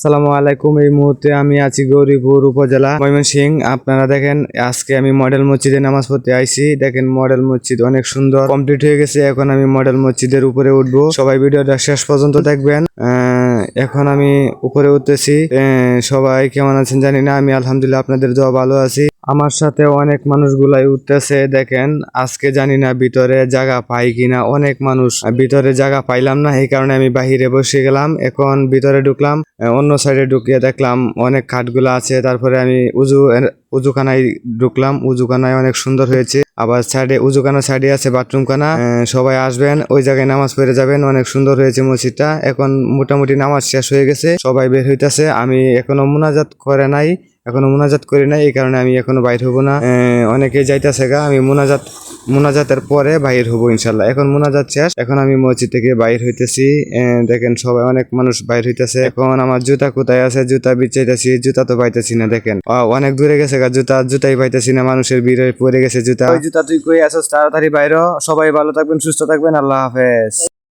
আসসালামু আলাইকুম। এই মুহূর্তে আমি আছি গৌরীপুর উপজেলা ময়মনসিংহ। আপনারা দেখেন আজকে আমি মডেল মসজিদে নামাজ পড়তে আইছি। দেখেন মডেল মসজিদ অনেক সুন্দর কমপ্লিট হয়ে গেছে। এখন আমি মডেল মসজিদের উপরে উঠবো। সবাই ভিডিওটা শেষ পর্যন্ত দেখবেন। এখন আমি উপরে উঠতেছি। সবাই কেমন আছেন জানি না, আমি আলহামদুলিল্লাহ আপনাদের দোয়া ভালো আছি। আমার সাথে অনেক মানুষগুলাই উঠতেছে। দেখেন আজকে জানি না ভিতরে জায়গা পাই কিনা, অনেক মানুষ ভিতরে জায়গা পাইলাম না, এই কারণে আমি বাহিরে বসে গেলাম। এখন ভিতরে ঢুকলাম, অন্য সাইডে ঢুকিয়ে দেখলাম অনেক খাটগুলো আছে। তারপরে আমি উজুখানায় ঢুকলাম। উজুখানায় অনেক সুন্দর হয়েছে। আবার সাইডে উজুখানার সাইডে আছে বাথরুমখানা। সবাই আসবেন, ওই জায়গায় নামাজ পড়ে যাবেন। অনেক সুন্দর হয়েছে মসজিদটা। এখন মোটামুটি নামাজ শেষ হয়ে গেছে, সবাই বের হইতাছে। আমি এখনো মুনাজাত করি নাই, এই কারণে আমি এখনো বাইর হবো না। অনেকেই যাইতাছে গা, আমি মুনাজাতের পরে বাইর হবো ইনশাল্লাহ। এখন মুনাজাত শেষ, এখন আমি মসজিদ থেকে বাইর হইতেছি। দেখেন সবাই অনেক মানুষ বাইর হইতেছে। এখন আমার জুতা কোথায় আছে, জুতা বিছাইতেছি, জুতা তো পাইতেছি না। দেখেন অনেক দূরে গেছে গা, জুতাই পাইতেছি না, মানুষের ভিড়ে পড়ে গেছে জুতা। ওই জুতা তুই কই আসছ, তাড়াতাড়ি বাইর হ। সবাই ভালো থাকবেন, সুস্থ থাকবেন, আল্লাহ হাফেজ।